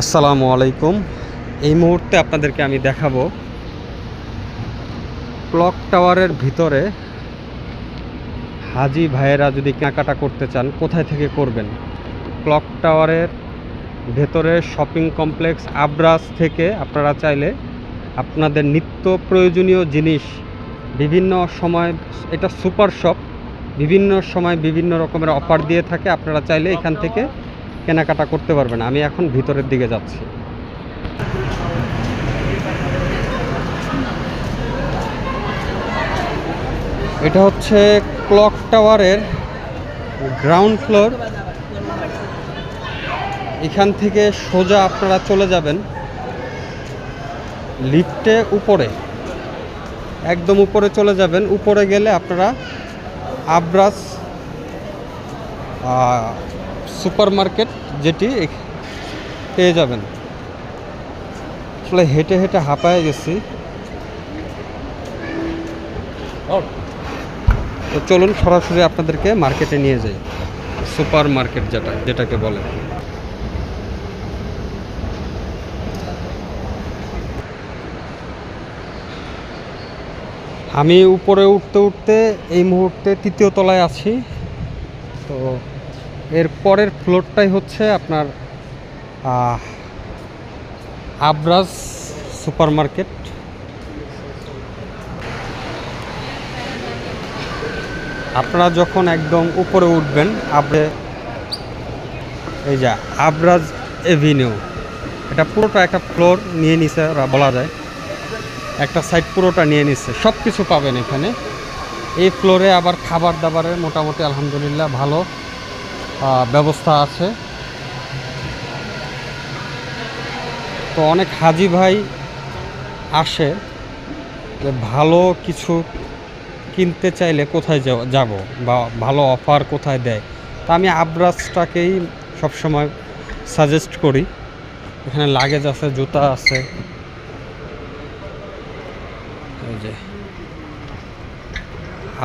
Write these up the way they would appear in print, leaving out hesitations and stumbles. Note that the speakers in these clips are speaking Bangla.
আসসালামু আলাইকুম। এই মুহূর্তে আপনাদেরকে আমি দেখাবো ক্লক টাওয়ারের ভিতরে হাজি ভাইয়েরা যদি কেনাকাটা করতে চান কোথায় থেকে করবেন। ক্লক টাওয়ারের ভেতরে শপিং কমপ্লেক্স আবরাজ থেকে আপনারা চাইলে আপনাদের নিত্য প্রয়োজনীয় জিনিস বিভিন্ন সময়, এটা সুপার শপ, বিভিন্ন সময় বিভিন্ন রকমের অফার দিয়ে থাকে। আপনারা চাইলে এখান থেকে কেনাকাটা করতে পারবেন। আমি এখন ভিতরের দিকে যাচ্ছি। এটা হচ্ছে ক্লক টাওয়ারের গ্রাউন্ড ফ্লোর। এখান থেকে সোজা আপনারা চলে যাবেন লিফটে উপরে, একদম উপরে চলে যাবেন। উপরে গেলে আপনারা আবরাজ সুপার মার্কেট যেটি পেয়ে যাবেন। আসলে হেঁটে হেঁটে হাঁপায়ে গেছি, তো চলুন সরাসরি আপনাদেরকে মার্কেটে নিয়ে যাই। সুপার মার্কেট যেটাকে বলে। আমি উপরে উঠতে উঠতে এই মুহূর্তে ৩য় তলায় আছি। তো এর পরের ফ্লোরটাই হচ্ছে আপনার আবরাজ সুপার মার্কেট। আপনারা যখন একদম উপরে উঠবেন, এই যে আবরাজ এভিনিউ, এটা পুরোটা একটা ফ্লোর নিয়ে নিছে বলা যায়, একটা সাইড পুরোটা নিয়ে নিচ্ছে। সব কিছু পাবেন এখানে। এই ফ্লোরে আবার খাবার দাবারের মোটামুটি আলহামদুলিল্লাহ ভালো ব্যবস্থা আছে। তো অনেক হাজি ভাই আসে যে ভালো কিছু কিনতে চাইলে কোথায় যাব বা ভালো অফার কোথায় দেয়। তা আমি আবরাজটাকেই সবসময় সাজেস্ট করি। এখানে লাগেজ আছে, জুতা আছে। এই যে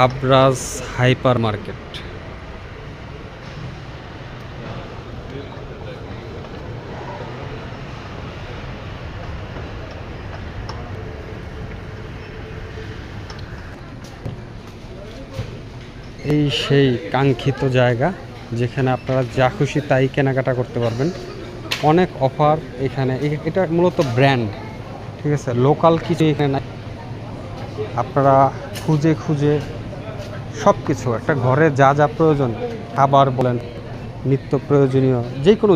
আবরাজ হাইপার মার্কেট। এই সেই কাঙ্ক্ষিত জায়গা যেখানে আপনারা যা খুশি তাই কেনাকাটা করতে পারবেন। অনেক অফার এখানে। এটা মূলত ব্র্যান্ড, ঠিক আছে, লোকাল কিছু এখানে নাই। আপনারা খুঁজে খুঁজে সব কিছু, একটা ঘরে যা যা প্রয়োজন, খাবার বলেন, নিত্য প্রয়োজনীয় যে কোনো